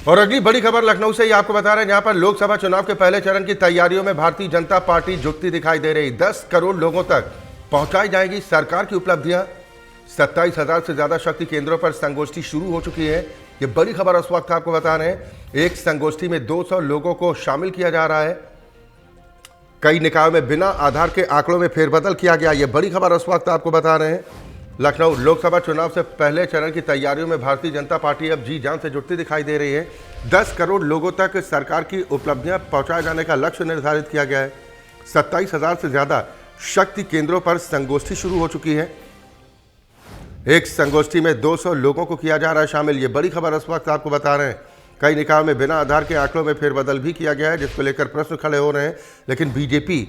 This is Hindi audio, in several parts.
और अगली बड़ी खबर लखनऊ से ही आपको बता रहे हैं, जहां पर लोकसभा चुनाव के पहले चरण की तैयारियों में भारतीय जनता पार्टी जुटती दिखाई दे रही। 10 करोड़ लोगों तक पहुंचाई जाएगी सरकार की उपलब्धियां। 27,000 से ज्यादा शक्ति केंद्रों पर संगोष्ठी शुरू हो चुकी है। ये बड़ी खबर उस वक्त आपको बता रहे हैं। एक संगोष्ठी में 200 लोगों को शामिल किया जा रहा है। कई निकायों में बिना आधार के आंकड़ों में फेरबदल किया गया। ये बड़ी खबर उस वक्त आपको बता रहे हैं। लखनऊ लोकसभा चुनाव से पहले चरण की तैयारियों में भारतीय जनता पार्टी अब जी जान से जुटती दिखाई दे रही है। 10 करोड़ लोगों तक सरकार की उपलब्धियां पहुंचाए जाने का लक्ष्य निर्धारित किया गया है। 27,000 से ज्यादा शक्ति केंद्रों पर संगोष्ठी शुरू हो चुकी है। एक संगोष्ठी में 200 लोगों को किया जा रहा है शामिल। ये बड़ी खबर इस वक्त आपको बता रहे हैं। कई निकायों में बिना आधार के आंकड़ों में फेरबदल भी किया गया है, जिसको लेकर प्रश्न खड़े हो रहे हैं। लेकिन बीजेपी,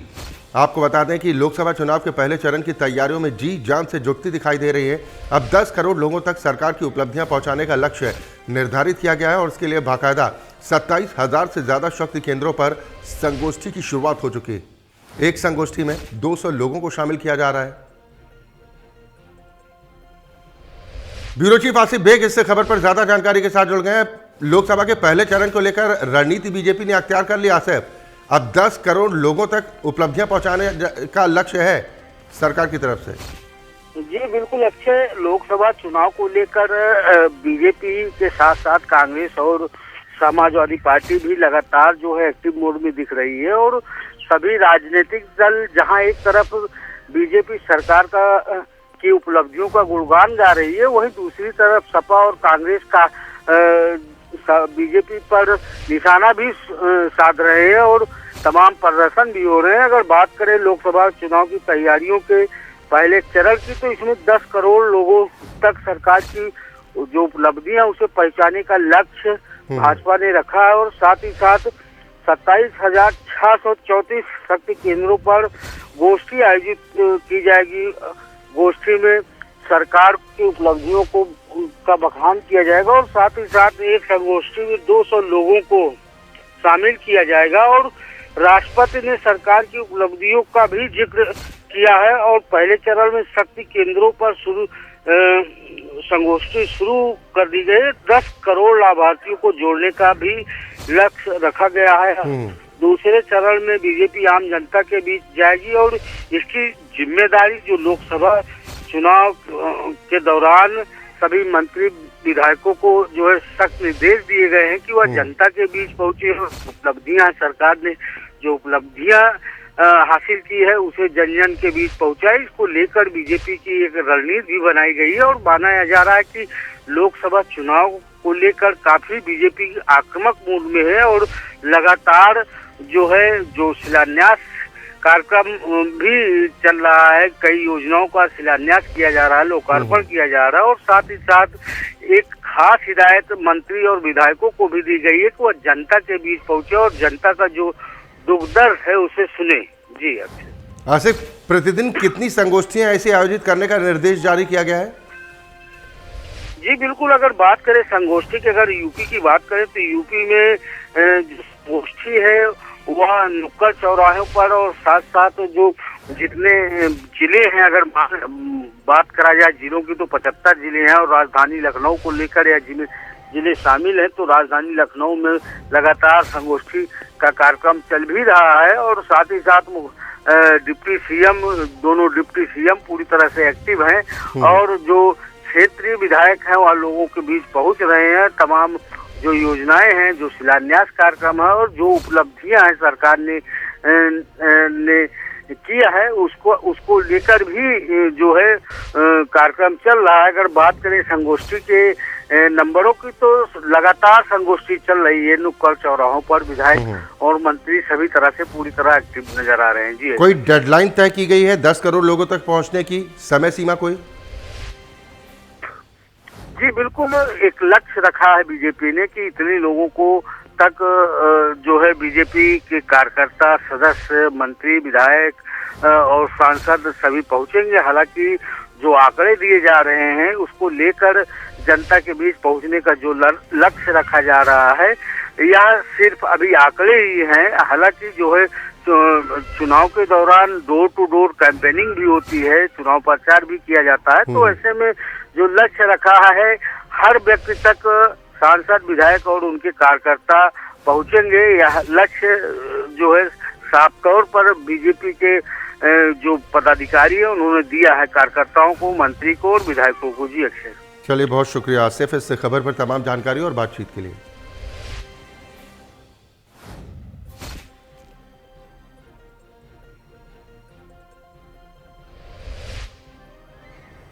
आपको बता दें कि लोकसभा चुनाव के पहले चरण की तैयारियों में जी जान से जुटती दिखाई दे रही है। अब 10 करोड़ लोगों तक सरकार की उपलब्धियां पहुंचाने का लक्ष्य निर्धारित किया गया है और इसके लिए बाकायदा 27,000 से ज्यादा शक्ति केंद्रों पर संगोष्ठी की शुरुआत हो चुकी है। एक संगोष्ठी में 200 लोगों को शामिल किया जा रहा है। ब्यूरो चीफ आसिफ बेग इससे खबर पर ज्यादा जानकारी के साथ जुड़ गए हैं। लोकसभा के पहले चरण को लेकर रणनीति बीजेपी ने अख्तियार कर लिया। आसिफ, अब 10 करोड़ लोगों तक उपलब्धियां पहुंचाने का लक्ष्य है सरकार की तरफ से। जी बिल्कुल अक्षय, लोकसभा चुनाव को लेकर बीजेपी के साथ साथ कांग्रेस और समाजवादी पार्टी भी लगातार जो है एक्टिव मोड में दिख रही है। और सभी राजनीतिक दल जहां एक तरफ बीजेपी सरकार की उपलब्धियों का गुणगान गा रही है, वहीं दूसरी तरफ सपा और कांग्रेस का बीजेपी पर निशाना भी साध रहे हैं और तमाम प्रदर्शन भी हो रहे हैं। अगर बात करें लोकसभा चुनाव की तैयारियों के पहले चरण की, तो इसमें 10 करोड़ लोगों तक सरकार की जो उपलब्धियां उसे पहुंचाने का लक्ष्य भाजपा ने रखा है। और साथ ही साथ 27,634 शक्ति केंद्रों पर गोष्ठी आयोजित की जाएगी। गोष्ठी में सरकार की उपलब्धियों का बखान किया जाएगा और साथ ही साथ एक संगोष्ठी में 200 लोगों को शामिल किया जाएगा। और राष्ट्रपति ने सरकार की उपलब्धियों का भी जिक्र किया है और पहले चरण में शक्ति केंद्रों पर संगोष्ठी शुरू कर दी गई है। 10 करोड़ लाभार्थियों को जोड़ने का भी लक्ष्य रखा गया है। दूसरे चरण में बीजेपी आम जनता के बीच जाएगी और इसकी जिम्मेदारी जो लोकसभा चुनाव के दौरान सभी मंत्री विधायकों को जो है सख्त निर्देश दिए गए हैं कि वह जनता के बीच पहुंचे। उपलब्धियां सरकार ने जो उपलब्धियां हासिल की है उसे जन जन के बीच पहुंचाए। इसको लेकर बीजेपी की एक रणनीति भी बनाई गई है और माना जा रहा है कि लोकसभा चुनाव को लेकर काफी बीजेपी आक्रामक मूड में है और लगातार जो है जो शिलान्यास कार्यक्रम भी चल रहा है। कई योजनाओं का शिलान्यास किया जा रहा है, लोकार्पण किया जा रहा है और साथ ही साथ एक खास हिदायत मंत्री और विधायकों को भी दी गई है कि वह जनता के बीच पहुंचे और जनता का जो दुख दर्द है उसे सुने। जी आसिफ, प्रतिदिन कितनी संगोष्ठियां ऐसे आयोजित करने का निर्देश जारी किया गया है? जी बिल्कुल, अगर बात करें संगोष्ठी की, अगर यूपी की बात करें तो यूपी में जो संगोष्ठी है वह नुक्कड़ चौराहों पर और साथ साथ जो जितने जिले हैं, अगर बात करा जाए जिलों की, तो 75 जिले हैं और राजधानी लखनऊ को लेकर या जिले शामिल हैं। तो राजधानी लखनऊ में लगातार संगोष्ठी का कार्यक्रम चल भी रहा है और साथ ही साथ डिप्टी सीएम, दोनों डिप्टी सीएम पूरी तरह से एक्टिव हैं और जो क्षेत्रीय विधायक हैं वह लोगों के बीच पहुंच रहे हैं। तमाम जो योजनाएं हैं, जो शिलान्यास कार्यक्रम है और जो उपलब्धियां हैं सरकार ने किया है उसको लेकर भी जो है कार्यक्रम चल रहा है। अगर बात करें संगोष्ठी के नंबरों की, तो लगातार संगोष्ठी चल रही है। नुक्कड़ चौराहों पर विधायक और मंत्री सभी तरह से पूरी तरह एक्टिव नजर आ रहे हैं। जी, कोई डेडलाइन तय की गई है 10 करोड़ लोगों तक पहुंचने की, समय सीमा कोई? जी बिल्कुल, एक लक्ष्य रखा है बीजेपी ने कि इतने लोगों को तक जो है बीजेपी के कार्यकर्ता, सदस्य, मंत्री, विधायक और सांसद सभी पहुंचेंगे। हालांकि जो आंकड़े दिए जा रहे हैं उसको लेकर जनता के बीच पहुंचने का जो लक्ष्य रखा जा रहा है, यह सिर्फ अभी आंकड़े ही हैं। हालांकि जो है चुनाव के दौरान डोर टू डोर कैंपेनिंग भी होती है, चुनाव प्रचार भी किया जाता है। तो ऐसे में जो लक्ष्य रखा है हर व्यक्ति तक सांसद विधायक और उनके कार्यकर्ता पहुंचेंगे। यह लक्ष्य जो है साफ तौर पर बीजेपी के जो पदाधिकारी है उन्होंने दिया है कार्यकर्ताओं को, मंत्री को और विधायकों को। जी अक्षय, चलिए बहुत शुक्रिया आसिफ इस खबर पर तमाम जानकारी और बातचीत के लिए।